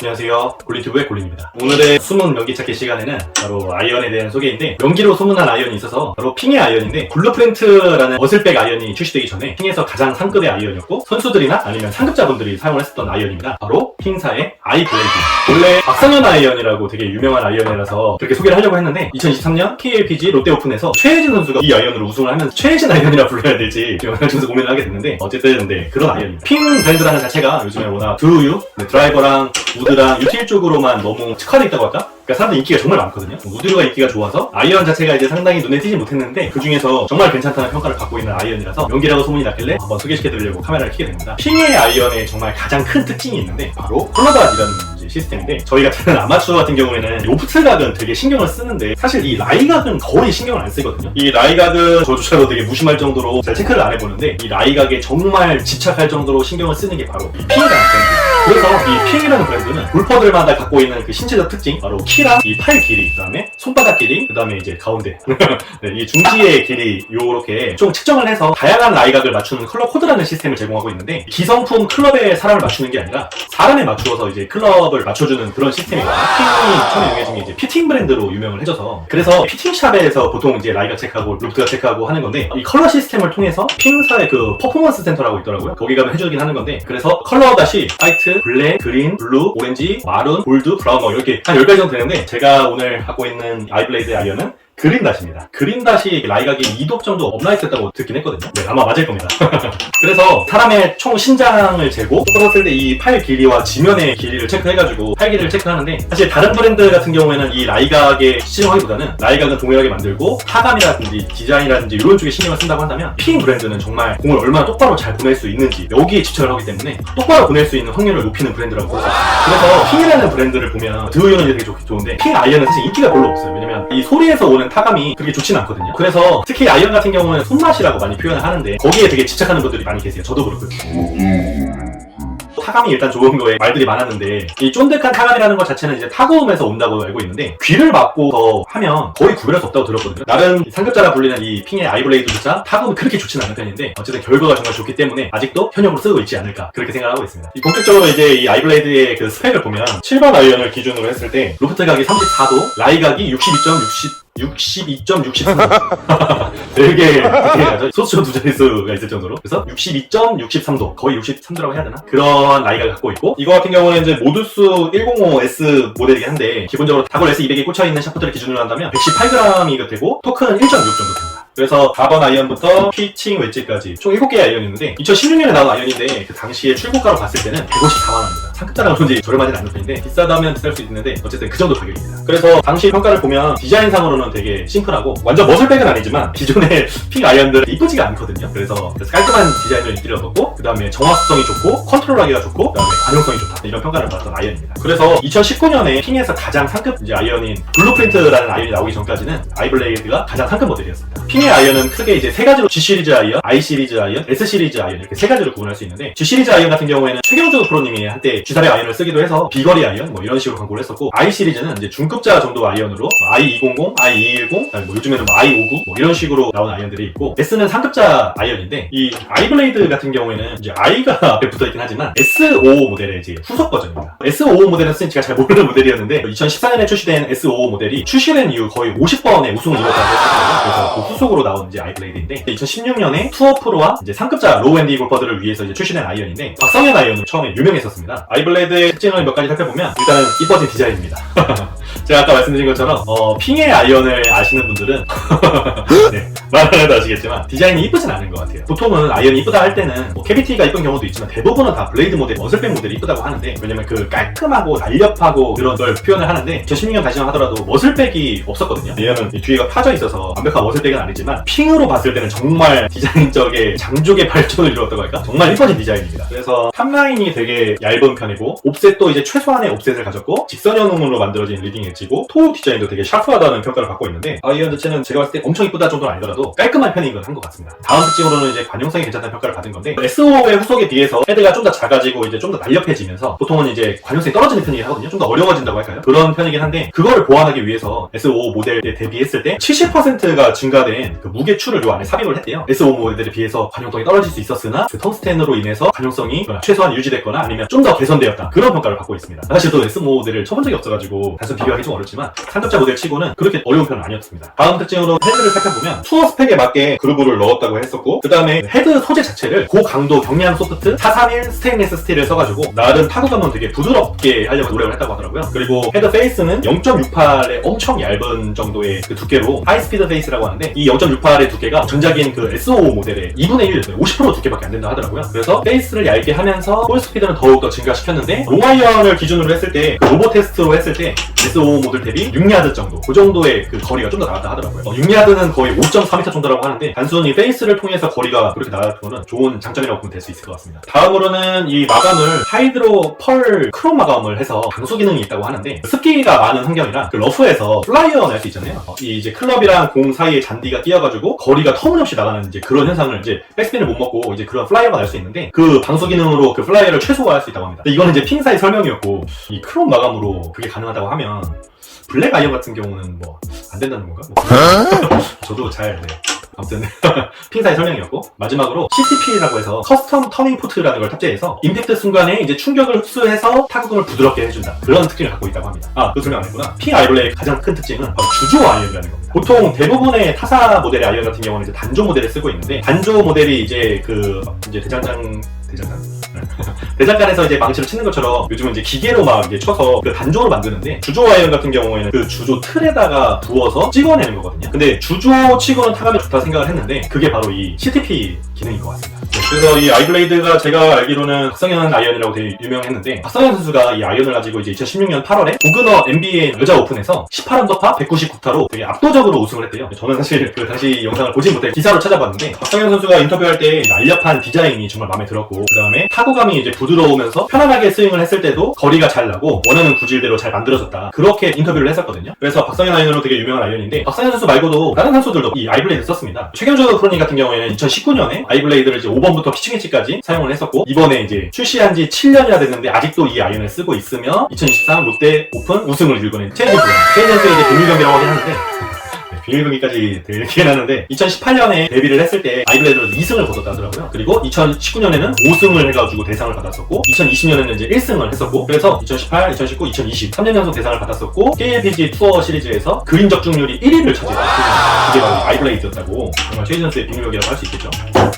안녕하세요. 골리튜브의 골리입니다. 오늘의 숨은 명기 찾기 시간에는 바로 아이언에 대한 소개인데, 명기로 소문난 아이언이 있어서 바로 핑의 아이언인데, 블루프린트라는 머슬백 아이언이 출시되기 전에 핑에서 가장 상급의 아이언이었고, 선수들이나 아니면 상급자분들이 사용을 했었던 아이언입니다. 바로 핑사의 아이블레이드. 원래 박성현 아이언이라고 되게 유명한 아이언이라서 그렇게 소개를 하려고 했는데, 2023년 KLPG 롯데오픈에서 최혜진 선수가 이 아이언으로 우승을 하면서 최혜진 아이언이라 불러야 될지 영상에서 고민을 하게 됐는데, 어쨌든 네, 그런 아이언입니다. 핑 브랜드라는 자체가 요즘에 워낙 드우유, 드라이버랑 우드랑 유틸 쪽으로만 너무 특화되어 있다고 할까? 그러니까 사람들 인기가 정말 많거든요. 우드류가 인기가 좋아서 아이언 자체가 이제 상당히 눈에 띄지 못했는데, 그 중에서 정말 괜찮다는 평가를 받고 있는 아이언이라서 명기라고 소문이 났길래 한번 소개시켜드리려고 카메라를 켜게 됩니다. 핑의 아이언의 정말 가장 큰 특징이 있는데, 바로 콜러닷이라는 시스템인데, 저희 같은 아마추어 같은 경우에는 로프트 각은 되게 신경을 쓰는데, 사실 이 라이 각은 거의 신경을 안 쓰거든요. 이 라이 각은 저조차도 되게 무심할 정도로 잘 체크를 안 해보는데, 이 라이 각에 정말 집착할 정도로 신경을 쓰는 게 바로 이 핑이라는 브랜드. 그래서 이 핑이라는 브랜드는 골퍼들마다 갖고 있는 그 신체적 특징, 바로 키랑 이 팔 길이, 그 다음에 손바닥 길이, 그 다음에 이제 가운데 네, 이 중지의 길이 요렇게 좀 측정을 해서 다양한 라이각을 맞추는 컬러 코드라는 시스템을 제공하고 있는데, 기성품 클럽에 사람을 맞추는 게 아니라 사람에 맞추어서 이제 클럽을 맞춰주는 그런 시스템이거든요. 핑이 처음에 유명해진 게 이제 피팅 브랜드로 유명을 해줘서, 그래서 피팅샵에서 보통 이제 라이각 체크하고 루프트가 체크하고 하는 건데, 이 컬러 시스템을 통해서 핑사의 그 퍼포먼스 센터라고 있더라고요. 거기 가면 해주긴 하는 건데, 그래서 컬러 다시 화이트, 블랙, 그린, 블루, 오렌지, 마룬, 골드, 브라운 뭐 이렇게 한 10가지 정도 되는데, 제가 오늘 갖고 있는 아이블레이드 아이언은 그린 닷입니다. 그린 닷이 라이각이 2도 정도 업라이트했다고 듣긴 했거든요. 네, 아마 맞을 겁니다. 그래서 사람의 총 신장을 재고 떴을 때 이 팔 길이와 지면의 길이를 체크해가지고 팔 길이를 체크하는데, 사실 다른 브랜드 같은 경우에는 이 라이각에 신경하기보다는 라이각은 동일하게 만들고 타감이라든지 디자인이라든지 이런 쪽에 신경을 쓴다고 한다면, 핑 브랜드는 정말 공을 얼마나 똑바로 잘 보낼 수 있는지 여기에 집착을 하기 때문에 똑바로 보낼 수 있는 확률을 높이는 브랜드라고 볼 수 있어요. 그래서 핑이라는 브랜드를 보면 드우유는 되게 좋은데, 핑 아이언은 사실 인기가 별로 없어요. 왜냐면 이 소리에서 오는 타감이 그렇게 좋진 않거든요. 그래서 특히 아이언 같은 경우는 손맛이라고 많이 표현을 하는데, 거기에 되게 집착하는 분들이 많이 계세요. 저도 그렇거든요. 타감이 일단 좋은 거에 말들이 많았는데, 이 쫀득한 타감이라는 것 자체는 이제 타고음에서 온다고 알고 있는데, 귀를 막고서 하면 거의 구별할 수 없다고 들었거든요. 나름 상급자라 불리는 이 핑의 아이블레이드조차 타고음이 그렇게 좋진 않은 편인데, 어쨌든 결과가 정말 좋기 때문에 아직도 현역으로 쓰고 있지 않을까, 그렇게 생각하고 있습니다. 본격적으로 이제 이 아이블레이드의 그 스펙을 보면, 7번 아이언을 기준으로 했을 때 로프트 각이 34도, 라이 각이 62.63도. 되게 하죠. 소수점 두 자릿수가 있을 정도로. 그래서 62.63도, 거의 63도라고 해야 되나? 그런 라이각을 갖고 있고, 이거 같은 경우는 이제 모두수 105S 모델이긴 한데, 기본적으로 다골 S200에 꽂혀있는 샤프트를 기준으로 한다면 118g이 되고, 토크는 1.6 정도 됩니다. 그래서 4번 아이언부터 피칭 웨지까지 총 7개의 아이언이었는데, 2016년에 나온 아이언인데, 그 당시에 출고가로 봤을 때는 154만원입니다. 상급자라는 건지 저렴하진 않은 편인데, 비싸다면 비쌀 수 있는데 어쨌든 그 정도 가격입니다. 그래서 당시 평가를 보면 디자인상으로는 되게 심플하고, 완전 머슬백은 아니지만 기존의 핑 아이언들은 이쁘지가 않거든요. 그래서 깔끔한 디자인을 인기를 얻었고, 그 다음에 정확성이 좋고 컨트롤하기가 좋고, 그 다음에 관용성이 좋다, 이런 평가를 받았던 아이언입니다. 그래서 2019년에 핑에서 가장 상급 이제 아이언인 블루프린트라는 아이언이 나오기 전까지는 아이블레이드가 가장 상급 모델이었습니다. 핑의 아이언은 크게 이제 세 가지로 G 시리즈 아이언, I 시리즈 아이언, S 시리즈 아이언, 이렇게 세 가지로 구분할 수 있는데, G 시리즈 아이언 같은 경우에는 최경주 프로님이 한때 G300 아이언을 쓰기도 해서 비거리 아이언 뭐 이런 식으로 광고를 했었고, I 시리즈는 이제 중급자 정도 아이언으로 I200, I210, 뭐 요즘에는 뭐 I59 뭐 이런 식으로 나온 아이언들이 있고, S는 상급자 아이언인데, 이 아이블레이드 같은 경우에는 이제 I가 앞에 붙어있긴 하지만 S55 모델의 이제 후속 버전입니다. S55 모델은 쓰니 제가 잘 모르는 모델이었는데, 2014년에 출시된 S55 모델이 출시된 이후 거의 50번의 우승을 이뤘다고 했거든요. 그래서 그 후속으로 나온 이제 아이블레이드인데, 2016년에 투어 프로와 이제 상급자 로우앤디 골퍼들을 위해서 이제 출시된 아이언인데, 박성현 아이언으로 처음에 유명했었습니다. 아이블레이드의 특징을 몇 가지 살펴보면, 일단은 이뻐진 디자인입니다. 제가 아까 말씀드린 것처럼 핑의 아이언을 아시는 분들은 네, 말을 해도 아시겠지만 디자인이 이쁘진 않은 것 같아요. 보통은 아이언이 이쁘다 할 때는 뭐 캐비티가 이쁜 경우도 있지만, 대부분은 다 블레이드 모델, 머슬백 모델이 이쁘다고 하는데, 왜냐면 그 깔끔하고 날렵하고 그런 걸 표현을 하는데, 2016년 다시만 하더라도 머슬백이 없었거든요. 얘는 뒤에가 파져 있어서 완벽한 머슬백은 아니지만, 핑으로 봤을 때는 정말 디자인적인 장족의 발전을 이루었다고 할까? 정말 이뻐진 디자인입니다. 그래서 탑라인이 되게 얇은 편이고, 옵셋도 이제 최소한의 옵셋을 가졌고, 직선형으로 만들어진 리딩 엣지고, 토우 디자인도 되게 샤프하다는 평가를 받고 있는데, 아이언 자체는 제가 봤을 때 엄청 이쁘다 정도는 아니더라도 그래도 깔끔한 편인 건 한 것 같습니다. 다음 특징으로는 이제 관용성이 괜찮다는 평가를 받은 건데 S5의 후속에 비해서 헤드가 좀 더 작아지고 이제 좀 더 날렵해지면서 보통은 이제 관용성이 떨어지는 편이긴 하거든요. 좀 더 어려워진다고 할까요? 그런 편이긴 한데 그거를 보완하기 위해서 S5 모델에 대비했을 때 70%가 증가된 그 무게추를 요 안에 삽입을 했대요. S5 모델에 비해서 관용성이 떨어질 수 있었으나 그 텅스텐으로 인해서 관용성이 최소한 유지됐거나 아니면 좀 더 개선되었다, 그런 평가를 받고 있습니다. 사실 또 S5 모델을 쳐본 적이 없어가지고 단순 비교하기 좀 어렵지만 상급자 모델 치고는 그렇게 어려운 편은 아니었습니다. 다음 특징으로 헤드를 살펴보면 투어 스펙에 맞게 그루브를 넣었다고 했었고, 그 다음에 헤드 소재 자체를 고강도 경량 소프트 431 스테인리스 스틸을 써가지고 나름 타구감은 되게 부드럽게 하려고 노력을 했다고 하더라고요. 그리고 헤드 페이스는 0.68의 엄청 얇은 정도의 그 두께로 하이스피드 페이스라고 하는데, 이 0.68의 두께가 전작인 그 S5 모델의 2분의 1, 50% 두께밖에 안 된다 하더라고요. 그래서 페이스를 얇게 하면서 볼 스피드는 더욱더 증가시켰는데, 롱아이언을 기준으로 했을 때, 그 로보 테스트로 했을 때 S5 모델 대비 6야드 정도, 그 정도의 그 거리가 좀 더 나갔다 하더라고요. 6야드는 거의 5.4m 정도라고 하는데, 단순히 페이스를 통해서 거리가 그렇게 나갔던 거는 좋은 장점이라고 보면 될 수 있을 것 같습니다. 다음으로는 이 마감을 하이드로 펄 크롬 마감을 해서 방수 기능이 있다고 하는데, 습기가 많은 환경이라 그 러프에서 플라이어 날 수 있잖아요. 이 이제 클럽이랑 공 사이에 잔디가 끼어가지고 거리가 터무니없이 나가는 이제 그런 현상을, 이제 백스핀을 못 먹고 이제 그런 플라이어가 날 수 있는데, 그 방수 기능으로 그 플라이어를 최소화할 수 있다고 합니다. 근데 이거는 이제 핑사의 설명이었고, 이 크롬 마감으로 그게 가능하다고 하면 블랙 아이언 같은 경우는 뭐 안 된다는 건가? 뭐. 저도 잘, 네. 아무튼 핑사의 설명이었고, 마지막으로 CTP라고 해서 커스텀 터닝 포트라는 걸 탑재해서 임팩트 순간에 이제 충격을 흡수해서 타구금을 부드럽게 해준다, 그런 특징을 갖고 있다고 합니다. 그 설명 안 했구나. 핑 아이블레의 가장 큰 특징은 바로 주조 아이언이라는 겁니다. 보통 대부분의 타사 모델의 아이언 같은 경우는 이제 단조 모델을 쓰고 있는데, 단조 모델이 이제 이제 대장간에서 이제 망치를 치는 것처럼 요즘은 이제 기계로 막 이제 쳐서 그 단조를 만드는데, 주조 아이언 같은 경우에는 그 주조 틀에다가 부어서 찍어내는 거거든요. 근데 주조 치고는 타감이 좋다 생각을 했는데, 그게 바로 이 CTP 기능인 것 같습니다. 그래서 이 아이블레이드가 제가 알기로는 박성현 아이언이라고 되게 유명했는데, 박성현 선수가 이 아이언을 가지고 이제 2016년 8월에 보그너 NBA 여자 오픈에서 18언더파 199타로 되게 압도적으로 우승을 했대요. 저는 사실 그 당시 영상을 보진 못해 기사로 찾아봤는데, 박성현 선수가 인터뷰할 때 날렵한 디자인이 정말 마음에 들었고, 그 다음에 타구감이 이제 부드러우면서 편안하게 스윙을 했을 때도 거리가 잘 나고 원하는 구질대로 잘 만들어졌다, 그렇게 인터뷰를 했었거든요. 그래서 박성현 아이언으로 되게 유명한 아이언인데, 박성현 선수 말고도 다른 선수들도 이 아이블레이드 썼습니다. 최경주 프로님 같은 경우에는 2019년에 아이블레이드를 이제 5번부터 피칭 엣지까지 사용을 했었고, 이번에 이제 출시한 지 7년이나 됐는데 아직도 이 아이언을 쓰고 있으며 2023 롯데 오픈 우승을 일궈낸 최혜진 선수의 이제 비밀 경기라고 하긴 하는데, 비밀 경기까지 되긴 하는데, 2018년에 데뷔를 했을 때 아이블레이드로 2승을 거뒀다 하더라고요. 그리고 2019년에는 5승을 해가지고 대상을 받았었고, 2020년에는 이제 1승을 했었고, 그래서 2018, 2019, 2020 3년 연속 대상을 받았었고, KLPG 투어 시리즈에서 그린 적중률이 1위를 차지했어요. 그게 바로 아이블레이드였다고. 정말 최희진 선수의 비밀 경기라고 할 수 있겠죠.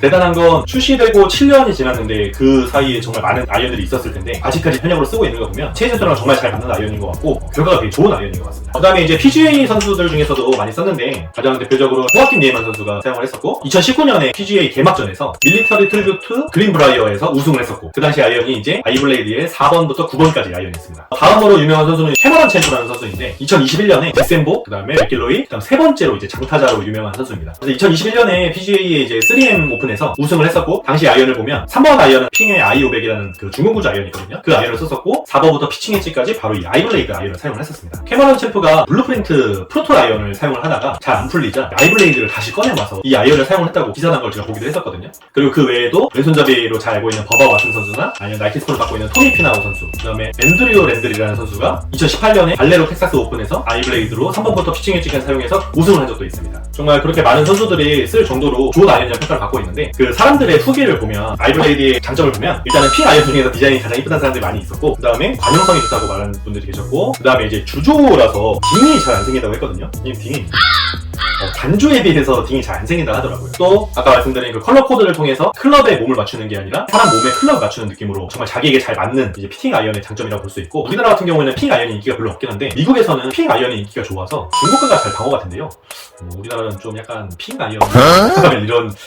대단한 건 출시되고 7년이 지났는데 그 사이에 정말 많은 아이언들이 있었을 텐데 아직까지 현역으로 쓰고 있는 거 보면 최희진 선수랑 정말 잘 맞는 아이언인 것 같고, 결과가 되게 좋은 아이언인 것 같습니다. 그 다음에 이제 PGA 선수들 중에서도 많이 썼는데, 가장 대표적으로 호아킨 니에만 선수가 사용을 했었고, 2019년에 PGA 개막전에서 밀리터리 트리뷰트 그린브라이어에서 우승을 했었고, 그 당시 아이언이 이제 아이블레이드의 4번부터 9번까지 아이언이었습니다. 다음으로 유명한 선수는 캐머런 챔프라는 선수인데, 2021년에 디셈보, 그 다음에 맥길로이, 그 다음 세 번째로 이제 장타자로 유명한 선수입니다. 그래서 2021년에 PGA의 이제 3M 오픈에서 우승을 했었고, 당시 아이언을 보면 3번 아이언은 핑의 i500이라는 그 중공구조 아이언이거든요. 그 아이언을 썼었고, 4번부터 피칭 엣지까지 바로 이 아이블레이드 아이언을 사용을 했었습니다. 캐머런 챔프가 블루프린트 프로토 아이언을 사용을 하다가 잘 안 풀리자 아이블레이드를 다시 꺼내와서 이 아이언을 사용을 했다고 기사 난 걸 제가 보기도 했었거든요. 그리고 그 외에도 왼손잡이로 잘 알고 있는 버버 왓슨 선수나 아니면 나이키 스폰을 갖고 있는 토니 피나우 선수, 그 다음에 앤드류 랜들이라는 선수가 2018년에 발레로 텍사스 오픈에서 아이블레이드로 3번부터 피칭 엣지까지 사용해서 우승을 한 적도 있습니다. 정말 그렇게 많은 선수들이 쓸 정도로 좋은 아이언이라는 평가를 받고 있는데, 그 사람들의 후기를 보면 아이블레이드의 장점을 보면 일단은 핑 아이언 중에서 디자인이 가장 이쁘다는 사람들이 많이 있었고, 그 다음에 관용성이 좋다고 말하는 분들이 계셨고, 그 다음에 이제 주조라서 딩이 잘 안 생긴다고 했거든요. 이 딩이 단조에 비해서 딩이 잘 안 생긴다 하더라고요. 또 아까 말씀드린 그 컬러 코드를 통해서 클럽에 몸을 맞추는 게 아니라 사람 몸에 클럽을 맞추는 느낌으로 정말 자기에게 잘 맞는 이제 피팅 아이언의 장점이라고 볼 수 있고, 우리나라 같은 경우에는 핑 아이언이 인기가 별로 없긴 한데 미국에서는 핑 아이언이 인기가 좋아서 중고가가 잘 방어 같은데요. 우리나라는 좀 약간 핑 아이언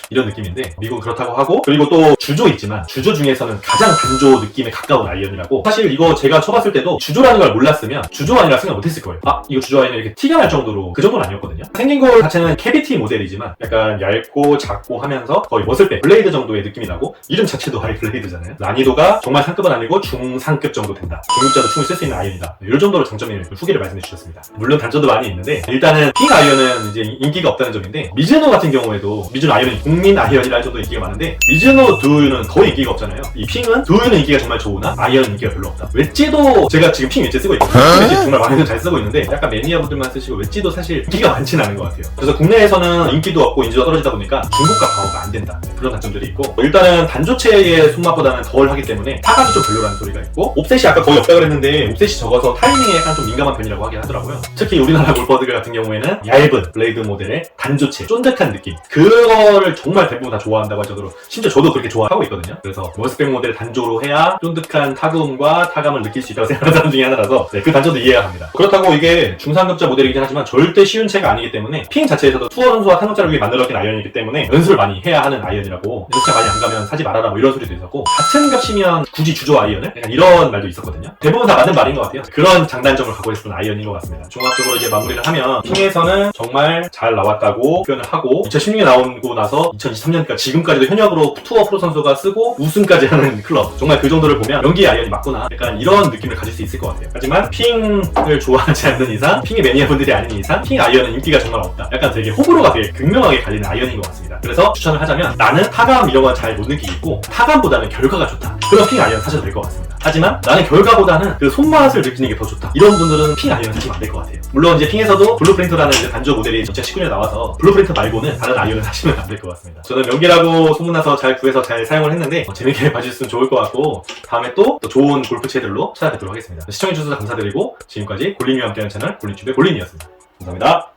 이런 느낌인데, 미국은 그렇다고 하고, 그리고 또 주조 있지만 주조 중에서는 가장 단조 느낌에 가까운 아이언이라고. 사실 이거 제가 쳐봤을 때도 주조라는 걸 몰랐으면 주조 아이언이라 생각 못했을 거예요. 이거 주조 아이언이 이렇게 티가 날 정도로, 그 정도는 아니었거든요. 생긴 거 자체는 얘는 캐비티 모델이지만 약간 얇고 작고 하면서 거의 머슬백 블레이드 정도의 느낌이 나고 이름 자체도 하이 블레이드잖아요. 난이도가 정말 상급은 아니고 중상급 정도 된다. 중급자도 충분히 쓸 수 있는 아이언이다. 이 정도로 장점의 후기를 말씀해 주셨습니다. 물론 단점도 많이 있는데 일단은 핑 아이언은 이제 인기가 없다는 점인데 미즈노 같은 경우에도 미즈노 아이언이 국민 아이언이라 할 정도 인기가 많은데 미즈노 두유는 거의 인기가 없잖아요. 이 핑은 두유는 인기가 정말 좋으나 아이언은 인기가 별로 없다. 웨지도 제가 지금 핑 웨지 쓰고 있거든요. 웨지 정말 많이들 잘 쓰고 있는데 약간 매니아분들만 쓰시고 웨지도 사실 인기가 많지는 않은 것 같아요. 그래서 국내에서는 인기도 없고 인지도가 떨어지다 보니까 중국과 방어가 안 된다. 그런 단점들이 있고 일단은 단조체의 손맛보다는 덜 하기 때문에 타감이 좀 별로라는 소리가 있고 옵셋이 아까 거의 없다 그랬는데 옵셋이 적어서 타이밍에 약간 좀 민감한 편이라고 하긴 하더라고요. 특히 우리나라 골퍼들 같은 경우에는 얇은 블레이드 모델의 단조체 쫀득한 느낌 그거를 정말 대부분 다 좋아한다고 할 정도로 심지어 저도 그렇게 좋아하고 있거든요. 그래서 머스백 모델 단조로 해야 쫀득한 타금과 타감을 느낄 수 있다고 생각하는 사람 중에 하나라서 그 단점도 이해가 갑니다. 그렇다고 이게 중상급자 모델이긴 하지만 절대 쉬운 채가 아니기 때문에 핑 자체에서도 투어 선수와 상급자를 위해 만들어진 아이언이기 때문에 연습을 많이 해야 하는 아이언이라고 연습장 많이 안 가면 사지 말아라 뭐 이런 소리도 있었고 같은 값이면 굳이 주조 아이언을? 약간 이런 말도 있었거든요. 대부분 다 맞는 말인 것 같아요. 그런 장단점을 갖고 있었던 아이언인 것 같습니다. 종합적으로 이제 마무리를 하면 핑에서는 정말 잘 나왔다고 표현을 하고 2016년에 나오고 나서 2023년까지 지금까지도 현역으로 투어 프로 선수가 쓰고 우승까지 하는 클럽 정말 그 정도를 보면 연기 아이언이 맞구나 약간 이런 느낌을 가질 수 있을 것 같아요. 하지만 핑을 좋아하지 않는 이상 핑의 매니아분들이 아닌 이상 핑 아이언은 인기가 정말 없다. 약간 되게 호불호가 되게 극명하게 갈리는 아이언인 것 같습니다. 그래서 추천을 하자면 나는 타감 이런 건 잘 못 느끼겠고 타감보다는 결과가 좋다. 그럼 핑 아이언 사셔도 될 것 같습니다. 하지만 나는 결과보다는 그 손맛을 느끼는 게 더 좋다. 이런 분들은 핑 아이언 사시면 안 될 것 같아요. 물론 이제 핑에서도 블루프린트라는 이제 단조 모델이 2019년에 나와서 블루프린트 말고는 다른 아이언을 사시면 안 될 것 같습니다. 저는 명기라고 소문나서 잘 구해서 잘 사용을 했는데 재밌게 봐주셨으면 좋을 것 같고 다음에 또 좋은 골프채들로 찾아뵙도록 하겠습니다. 시청해주셔서 감사드리고 지금까지 골린이와 함께하는 채널 골린튜브의 골린이었습니다. 감사합니다.